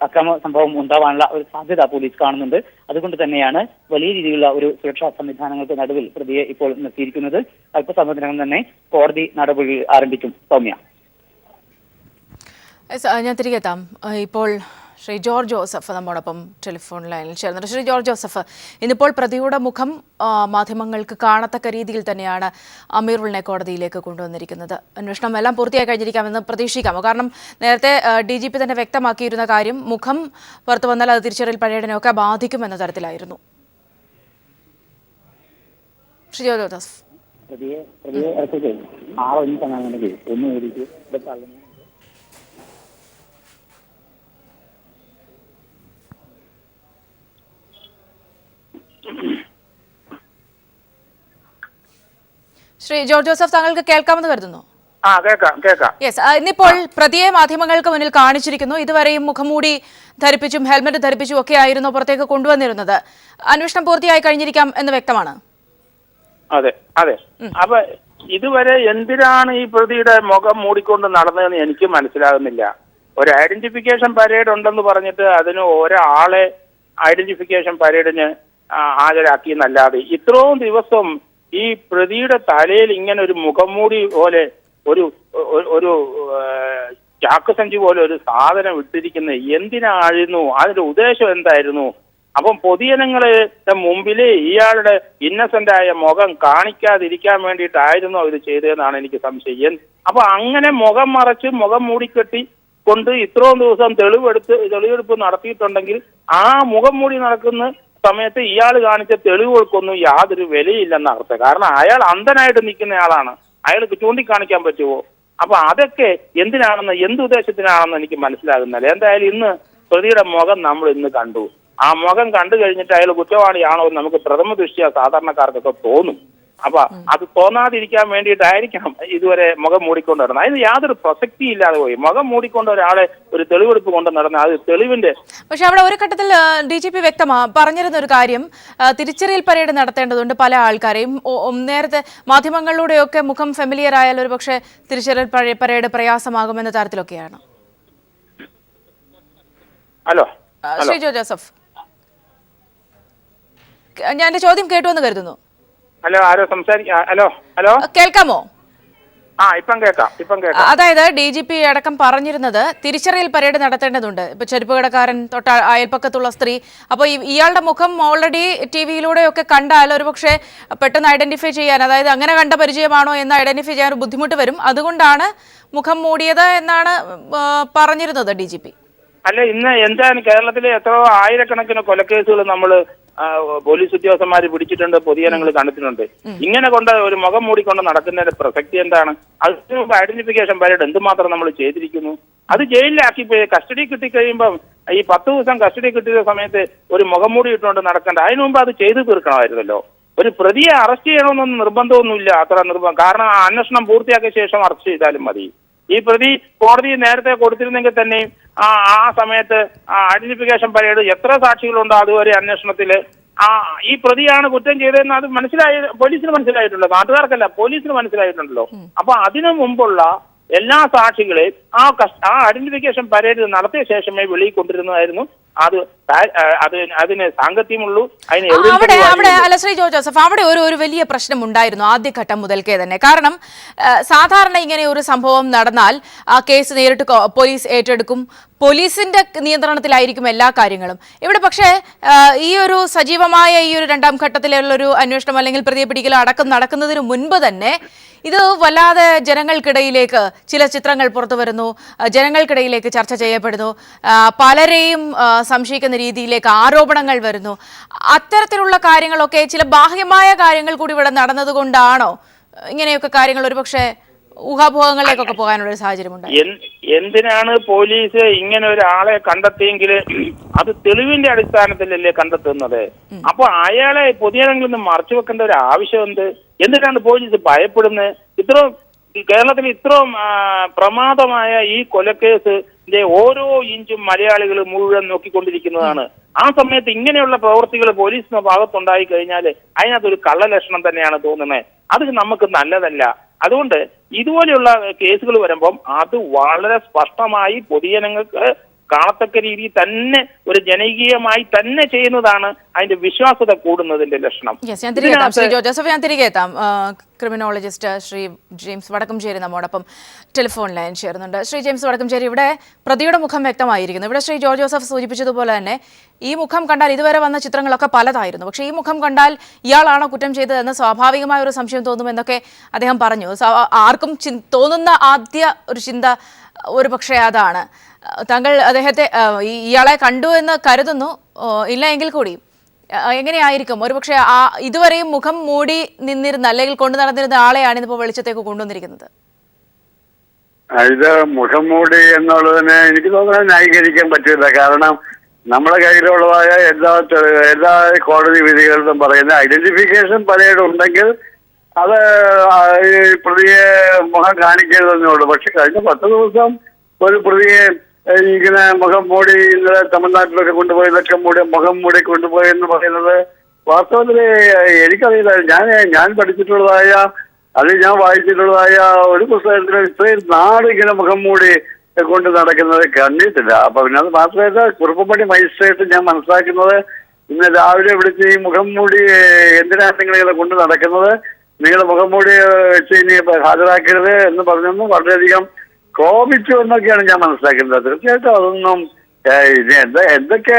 അക്രമ സംഭവം ഉണ്ടാവാനുള്ള ഒരു സാധ്യത പോലീസ് കാണുന്നുണ്ട്. അതുകൊണ്ട് തന്നെയാണ് വലിയ രീതിയിലുള്ള ഒരു സുരക്ഷാ സംവിധാനങ്ങൾക്ക് നടുവിൽ പ്രതിയെ ഇപ്പോൾ നിർത്തിയിരിക്കുന്നത്. അല്പസമയത്തിനകം തന്നെ കോടതി നടപടി ആരംഭിക്കും. സൗമ്യ, ഞാൻ തിരികെ എത്താം. ഇപ്പോൾ ശ്രീ ജോർജ് ജോസഫ് നമ്മോടൊപ്പം ടെലിഫോൺ ലൈനിൽ ചേർന്നിട്ട്. ശ്രീ ജോർജ് ജോസഫ്, ഇന്നിപ്പോൾ പ്രതിയുടെ മുഖം മാധ്യമങ്ങൾക്ക് കാണത്തക്ക രീതിയിൽ തന്നെയാണ് അമീറുളിനെ കോടതിയിലേക്ക് കൊണ്ടുവന്നിരിക്കുന്നത്. അന്വേഷണം എല്ലാം പൂർത്തിയായി കഴിഞ്ഞിരിക്കാമെന്ന് പ്രതീക്ഷിക്കാമോ? കാരണം നേരത്തെ DGP തന്നെ വ്യക്തമാക്കിയിരുന്ന കാര്യം മുഖം പുറത്തു വന്നാൽ അത് തിരിച്ചറിയൽ പരേഡിനെയൊക്കെ ബാധിക്കുമെന്ന തരത്തിലായിരുന്നു. Shri George Joseph, Shri George Joseph, താങ്കൾക്ക് കേൾക്കാമെന്ന് കരുതുന്നു. കേൾക്കാം. യെസ്, ഇന്നിപ്പോൾ പ്രതിയെ മാധ്യമങ്ങൾക്ക് മുന്നിൽ കാണിച്ചിരിക്കുന്നു. ഇതുവരെയും മുഖംമൂടി ധരിപ്പിച്ചും ഹെൽമറ്റ് ധരിപ്പിച്ചും ഒക്കെ ആയിരുന്നു പുറത്തേക്ക് കൊണ്ടുവന്നിരുന്നത്. അന്വേഷണം പൂർത്തിയായി കഴിഞ്ഞിരിക്കാം എന്ന് വ്യക്തമാണ്. അതെ. അപ്പൊ ഇതുവരെ എന്തിനാണ് ഈ പ്രതിയുടെ മുഖം മൂടിക്കൊണ്ട് നടന്നതെന്ന് എനിക്ക് മനസ്സിലാകുന്നില്ല. ഒരു ഐഡന്റിഫിക്കേഷൻ പരേഡ് ഉണ്ടെന്ന് പറഞ്ഞിട്ട് അതിന് ഒരാളെ ഐഡന്റിഫിക്കേഷൻ പരേഡിന് ഹാജരാക്കി എന്നല്ലാതെ ഇത്രയും ദിവസം ഈ പ്രതിയുടെ തലയിൽ ഇങ്ങനെ ഒരു മുഖംമൂടി പോലെ ഒരു ചാക്കുസഞ്ചി പോലെ ഒരു സാധനം ഇട്ടിരിക്കുന്നത് എന്തിനായിരുന്നു? അതിന്റെ ഉദ്ദേശം എന്തായിരുന്നു? അപ്പം പൊതുജനങ്ങളുടെ മുമ്പില് ഇയാളുടെ ഇന്നസെന്റ് ആയ മുഖം കാണിക്കാതിരിക്കാൻ വേണ്ടിയിട്ടായിരുന്നു ഇത് ചെയ്തതെന്നാണ് എനിക്ക് സംശയം. അപ്പൊ അങ്ങനെ മുഖം മറച്ച് മുഖം മൂടിക്കെട്ടി കൊണ്ട് ഇത്രയും ദിവസം തെളിവെടുപ്പ് നടത്തിയിട്ടുണ്ടെങ്കിൽ ആ മുഖം മൂടി നടക്കുന്ന സമയത്ത് ഇയാൾ കാണിച്ച തെളിവുകൾക്കൊന്നും യാതൊരു വിലയില്ലെന്ന അർത്ഥം. കാരണം അയാൾ അന്ധനായിട്ട് നിൽക്കുന്ന ആളാണ്. അയാൾക്ക് ചൂണ്ടിക്കാണിക്കാൻ പറ്റുമോ? അപ്പൊ അതൊക്കെ എന്ത് ഉദ്ദേശത്തിനാണെന്ന് എനിക്ക് മനസ്സിലാകുന്നില്ല. എന്തായാലും ഇന്ന് പ്രതിയുടെ മുഖം നമ്മൾ ഇന്ന് കണ്ടു. ആ മുഖം കണ്ടു കഴിഞ്ഞിട്ട് അയാൾ കുറ്റവാളിയാണോ എന്ന് നമുക്ക് പ്രഥമ ദൃഷ്ട്യാ സാധാരണക്കാർക്കൊക്കെ തോന്നും. അപ്പൊ അത് തോന്നാതിരിക്കാൻ വേണ്ടിയിട്ടായിരിക്കണം ഇതുവരെ മുഖം മൂടിക്കൊണ്ട് നടന്നത്. അതിന് യാതൊരു പ്രസക്തി ഇല്ലാതെ പോയി. മുഖം മൂടിക്കൊണ്ട് ഒരാളെ ഒരു തെളിവെടുപ്പ് കൊണ്ട് നടന്ന അത് തെളിവിന്റെ. പക്ഷെ അവിടെ ഒരു ഘട്ടത്തിൽ DGP പറഞ്ഞിരുന്ന ഒരു കാര്യം, തിരിച്ചറിയൽ പരേഡ് നടത്തേണ്ടതുണ്ട് പല ആൾക്കാരെയും. നേരത്തെ മാധ്യമങ്ങളിലൂടെയൊക്കെ മുഖം ഫെമിലിയർ ആയാൽ ഒരു പക്ഷേ തിരിച്ചറിയൽ പരേഡ് പ്രയാസമാകുമെന്ന തരത്തിലൊക്കെയാണ്. ഹലോ ശ്രീ ജോർജ് ജോസഫ്, ഞാൻ എന്റെ ചോദ്യം കേട്ടു എന്ന് കരുതുന്നു. ഹലോ, ആരോ ഹലോ കേൾക്കാമോ? ഇപ്പം കേൾക്കാം. അതായത് DGP അടക്കം പറഞ്ഞിരുന്നത് തിരിച്ചറിയൽ പരേഡ് നടത്തേണ്ടതുണ്ട്. ഇപ്പൊ ചെരുപ്പ് കടക്കാരൻ തൊട്ട അയൽപ്പക്കത്തുള്ള സ്ത്രീ, അപ്പോൾ ഇയാളുടെ മുഖം ഓൾറെഡി TV-യിലൂടെയൊക്കെ കണ്ടാൽ ഒരുപക്ഷെ പെട്ടെന്ന് ഐഡന്റിഫൈ ചെയ്യാൻ, അതായത് അങ്ങനെ കണ്ട പരിചയമാണോ എന്ന് ഐഡന്റിഫൈ ചെയ്യാൻ ഒരു ബുദ്ധിമുട്ട് വരും. അതുകൊണ്ടാണ് മുഖം മൂടിയത് എന്നാണ് പറഞ്ഞിരുന്നത് DGP. അല്ല, ഇന്ന് എന്താണ് കേരളത്തിലെ എത്രയോ ആയിരക്കണക്കിന് കൊലക്കേസുകൾ നമ്മൾ പോലീസ് ഉദ്യോഗസ്ഥന്മാർ പിടിച്ചിട്ടുണ്ട്, പൊതുജനങ്ങൾ കണ്ടിട്ടുണ്ട്. ഇങ്ങനെ കൊണ്ട് ഒരു മുഖം മൂടിക്കൊണ്ട് നടക്കുന്നതിന്റെ പ്രസക്തി എന്താണ്? അതിന് മുമ്പ് ഐഡന്റിഫിക്കേഷൻ പരേഡ് എന്തുമാത്രം നമ്മൾ ചെയ്തിരിക്കുന്നു. അത് ജയിലിലാക്കി കസ്റ്റഡി കിട്ടിക്കഴിയുമ്പം ഈ 10 ദിവസം കസ്റ്റഡി കിട്ടിയ സമയത്ത് ഒരു മുഖം മൂടി ഇട്ടുകൊണ്ട് നടക്കേണ്ട. അതിനു മുമ്പ് അത് ചെയ്തു തീർക്കണമായിരുന്നല്ലോ. ഒരു പ്രതിയെ അറസ്റ്റ് ചെയ്യണമെന്നൊന്നും നിർബന്ധമൊന്നുമില്ല. കാരണം അന്വേഷണം പൂർത്തിയാക്കിയ ശേഷം അറസ്റ്റ് ചെയ്താലും മതി. ഈ പ്രതി കോടതി നേരത്തെ കൊടുത്തിരുന്നെങ്കിൽ തന്നെയും ആ സമയത്ത് ഐഡന്റിഫിക്കേഷൻ പരേഡ് എത്ര സാക്ഷികളുണ്ടോ അതുവരെ അന്വേഷണത്തില് ഈ പ്രതിയാണ് കുറ്റം ചെയ്തതെന്ന് അത് പോലീസിന് മനസ്സിലായിട്ടുണ്ടല്ലോ. നാട്ടുകാർക്കല്ല, പോലീസിന് മനസ്സിലായിട്ടുണ്ടല്ലോ. അപ്പൊ അതിനു മുമ്പുള്ള എല്ലാ സാക്ഷികളെയും ആ ഐഡന്റിഫിക്കേഷൻ പരേഡ് നടത്തിയ ശേഷമേ വെളിയിൽ കൊണ്ടിരുന്നതായിരുന്നു. അതിന് സാങ്കത്യമുള്ളൂ. അല്ല ശ്രീ ജോർജ് ജോസഫ്, അവിടെ ഒരു വലിയ പ്രശ്നം ഉണ്ടായിരുന്നു ആദ്യഘട്ടം മുതൽക്കേ തന്നെ. കാരണം സാധാരണ ഇങ്ങനെ ഒരു സംഭവം നടന്നാൽ ആ കേസ് നേരിട്ട് പോലീസ് ഏറ്റെടുക്കും, പോലീസിന്റെ നിയന്ത്രണത്തിലായിരിക്കും എല്ലാ കാര്യങ്ങളും. ഇവിടെ പക്ഷേ ഈ ഒരു സജീവമായ ഈ ഒരു രണ്ടാം ഘട്ടത്തിലുള്ളൊരു അന്വേഷണം അല്ലെങ്കിൽ പ്രതിയെ പിടിക്കൽ അടക്കം നടക്കുന്നതിന് മുൻപ് തന്നെ ഇത് വല്ലാതെ ജനങ്ങൾക്കിടയിലേക്ക് ചില ചിത്രങ്ങൾ പുറത്തു വരുന്നു, ജനങ്ങൾക്കിടയിലേക്ക് ചർച്ച ചെയ്യപ്പെടുന്നു, പലരെയും സംശയിക്കുന്ന രീതിയിലേക്ക് ആരോപണങ്ങൾ വരുന്നു. അത്തരത്തിലുള്ള കാര്യങ്ങളൊക്കെ ചില ബാഹ്യമായ കാര്യങ്ങൾ കൂടി ഇവിടെ നടന്നതുകൊണ്ടാണോ ഇങ്ങനെയൊക്കെ കാര്യങ്ങൾ ഒരുപക്ഷെ ഊഹാഭോഹങ്ങളിലേക്കൊക്കെ പോകാനുള്ള ഒരു സാഹചര്യമുണ്ട്? എന്തിനാണ് പോലീസ് ഇങ്ങനെ ഒരാളെ കണ്ടെത്തിയെങ്കിൽ അത് തെളിവിന്റെ അടിസ്ഥാനത്തിലല്ലേ കണ്ടെത്തുന്നത്? അപ്പൊ അയാളെ പൊതുജനങ്ങളിൽ നിന്ന് മറച്ചു വെക്കേണ്ട ഒരു ആവശ്യം എന്തിനാണ് പോലീസ് ഭയപ്പെടുന്നത്? കേരളത്തിൽ ഇത്രയും പ്രമാദമായ ഈ കൊലക്കേസിന്റെ ഓരോ ഇഞ്ചും മലയാളികൾ മുഴുവൻ നോക്കിക്കൊണ്ടിരിക്കുന്നതാണ്. ആ സമയത്ത് ഇങ്ങനെയുള്ള പ്രവൃത്തികൾ പോലീസിന്റെ ഭാഗത്തുണ്ടായി കഴിഞ്ഞാൽ അതിനകത്തൊരു കള്ളലക്ഷണം തന്നെയാണ് തോന്നുന്നത്. അത് നമുക്ക് നല്ലതല്ല. അതുകൊണ്ട് ഇതുപോലെയുള്ള കേസുകൾ വരുമ്പം അത് വളരെ സ്പഷ്ടമായി പൊതുജനങ്ങൾക്ക് കാണത്തക്ക രീതിയിൽ തന്നെ ഒരു ജനകീയമായി തന്നെ ചെയ്യുന്നതാണ് അതിന്റെ വിശ്വാസ്യത കൂടുന്നതിന്റെ ലക്ഷണം. ഞാൻ തിരികെ എത്താം ശ്രീ ജോസഫ്, ഞാൻ തിരികെ എത്താം. ക്രിമിനോളജിസ്റ്റ് ശ്രീ ജെയിംസ് വടക്കംചേരി നമ്മോടൊപ്പം ടെലിഫോൺ ലൈൻ ചേരുന്നുണ്ട്. ശ്രീ ജെയിംസ് വടക്കംചേരി, ഇവിടെ പ്രതിയുടെ മുഖം വ്യക്തമായിരിക്കുന്നു. ഇവിടെ ശ്രീ ജോസഫ് സൂചിപ്പിച്ചതുപോലെ തന്നെ ഈ മുഖം കണ്ടാൽ ഇതുവരെ വന്ന ചിത്രങ്ങളൊക്കെ പലതായിരുന്നു. പക്ഷേ ഈ മുഖം കണ്ടാൽ ഇയാളാണോ കുറ്റം ചെയ്തതെന്ന് സ്വാഭാവികമായ ഒരു സംശയം തോന്നുമെന്നൊക്കെ അദ്ദേഹം പറഞ്ഞു. ആർക്കും തോന്നുന്ന ആദ്യ ഒരു ചിന്ത ഒരു പക്ഷേ അതാണ്. താങ്കൾ അദ്ദേഹത്തെ ഇയാളെ കണ്ടു എന്ന് കരുതുന്നു, ഇല്ല എങ്കിൽ കൂടി എങ്ങനെയായിരിക്കും ഒരുപക്ഷെ ഇതുവരെയും മുഖം മൂടി നിന്നിരുന്ന അല്ലെങ്കിൽ കൊണ്ടു നടന്നിരുന്ന ആളെയാണ് ഇന്നിപ്പോൾ വെളിച്ചത്തേക്ക് കൊണ്ടുവന്നിരിക്കുന്നത്? ഇത് മുഖം മൂടി എന്നുള്ളതിനെ എനിക്ക് തോന്നുന്നത് ന്യായീകരിക്കാൻ പറ്റില്ല. കാരണം നമ്മുടെ കയ്യിലുള്ളതായ എല്ലാ കോടതി വിധികളിലും പറയുന്ന ഐഡന്റിഫിക്കേഷൻ പലയിടുണ്ടെങ്കിൽ അത് പ്രതിയെ മുഖം കാണിക്കരുതെന്നേ ഉള്ളൂ. പക്ഷെ കഴിഞ്ഞ 10 ദിവസം ഒരു പ്രതിയെ ഇങ്ങനെ മുഖം മൂടി ഇന്നലെ തമിഴ്നാട്ടിലൊക്കെ കൊണ്ടുപോയതൊക്കെ മുഖം മൂടി കൊണ്ടുപോയി എന്ന് പറയുന്നത് വാസ്തവത്തിൽ എനിക്കറിയില്ല. ഞാൻ പഠിച്ചിട്ടുള്ളതായ അല്ലെങ്കിൽ ഞാൻ വായിച്ചിട്ടുള്ളതായ ഒരു പുസ്തകത്തിൽ ഇത്രയും നാട് ഇങ്ങനെ മുഖം മൂടി കൊണ്ട് നടക്കുന്നത് കണ്ടിട്ടില്ല. അപ്പൊ പിന്നെ അത് മാത്രമല്ല, കുറുപ്പപ്പള്ളി മജിസ്ട്രേറ്റ് ഞാൻ മനസ്സിലാക്കുന്നത് ഇന്ന് രാവിലെ വിളിച്ച് ഈ മുഖം മൂടി എന്തിനാണ് നിങ്ങളിങ്ങനെ കൊണ്ട് നടക്കുന്നത്, നിങ്ങൾ മുഖം മൂടി വെച്ച് ഇനി ഹാജരാക്കരുത് എന്ന് പറഞ്ഞൊന്നും വളരെയധികം കോപിച്ചു എന്നൊക്കെയാണ് ഞാൻ മനസ്സിലാക്കുന്നത്. തീർച്ചയായിട്ടും അതൊന്നും ഇനി എന്തൊക്കെ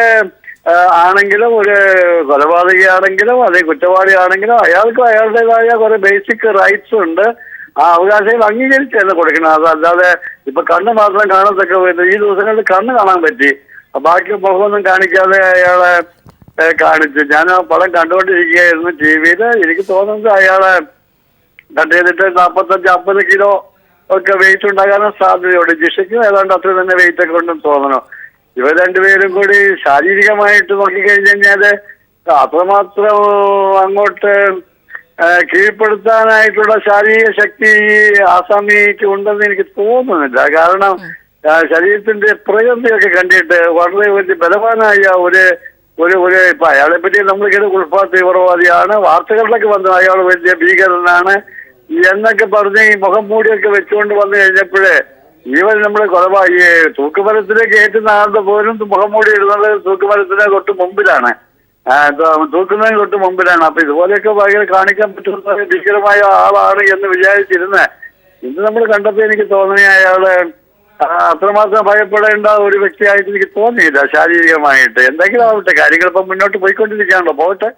ആണെങ്കിലും ഒരു കൊലപാതകയാണെങ്കിലും അല്ലെങ്കിൽ കുറ്റവാളിയാണെങ്കിലും അയാൾക്ക് അയാളുടേതായ കുറെ ബേസിക് റൈറ്റ്സ് ഉണ്ട്. ആ അവകാശങ്ങൾ അംഗീകരിച്ച് തന്നെ കൊടുക്കണം. അതല്ലാതെ ഇപ്പൊ കണ്ണ് മാത്രം കാണത്തക്ക ഈ ദിവസങ്ങളിൽ കണ്ണ് കാണാൻ പറ്റി, ബാക്കി മുഖമൊന്നും കാണിക്കാതെ അയാളെ കാണിച്ചു. ഞാൻ ആ പടം കണ്ടുകൊണ്ടിരിക്കുകയായിരുന്നു TV-യിൽ. എനിക്ക് തോന്നുന്നത് അയാളെ കട്ട് ചെയ്തിട്ട് 45-50 കിലോ ഒക്കെ വെയിറ്റ് ഉണ്ടാകാനും സാധ്യതയുണ്ട്. ജിഷയ്ക്കും ഏതാണ്ട് അത്ര തന്നെ വെയിറ്റ് ഒക്കെ ഉണ്ടെന്ന് തോന്നണം. ഇവർ രണ്ടുപേരും കൂടി ശാരീരികമായിട്ട് നോക്കിക്കഴിഞ്ഞ് കഴിഞ്ഞാല് അത്രമാത്രം അങ്ങോട്ട് കീഴ്പ്പെടുത്താനായിട്ടുള്ള ശാരീരിക ശക്തി ആസാമിക്ക് ഉണ്ടെന്ന് എനിക്ക് തോന്നുന്നില്ല. കാരണം ശരീരത്തിന്റെ പ്രകൃതിയൊക്കെ കണ്ടിട്ട് വളരെ വലിയ ബലവാനായ ഒരു ഇപ്പൊ അയാളെ പറ്റി നമ്മളിങ്ങനെ ഉൾഫാ തീവ്രവാദിയാണ്, വാർത്തകളിലൊക്കെ വന്നു അയാൾ വലിയ ഭീകരനാണ് എന്നൊക്കെ പറഞ്ഞ് ഈ മുഖം മൂടിയൊക്കെ വെച്ചുകൊണ്ട് വന്നു കഴിഞ്ഞപ്പോഴേ ഈവൻ നമ്മൾ ഈ തൂക്കുമരത്തിലേക്ക് ഏറ്റുന്ന ആളുടെ പോലും മുഖം മൂടി ഇടുന്നത് തൂക്കുമരത്തിന് തൊട്ട് മുമ്പിലാണ്, തൂക്കുന്നതിന് തൊട്ട് മുമ്പിലാണ്. അപ്പൊ ഇതുപോലെയൊക്കെ ഭയങ്കര കാണിക്കാൻ പറ്റുന്ന ഭീകരമായ ആളാണ് എന്ന് വിചാരിച്ചിരുന്നത്. ഇന്ന് നമ്മൾ കണ്ടപ്പോൾ എനിക്ക് തോന്നി അയാള് അത്രമാത്രം ഭയപ്പെടേണ്ട ഒരു വ്യക്തിയായിട്ട് എനിക്ക് തോന്നിയില്ല ശാരീരികമായിട്ട്. എന്തെങ്കിലും ആവട്ടെ, കാര്യങ്ങൾ ഇപ്പം മുന്നോട്ട് പോയിക്കൊണ്ടിരിക്കുകയാണല്ലോ, പോകട്ടെ.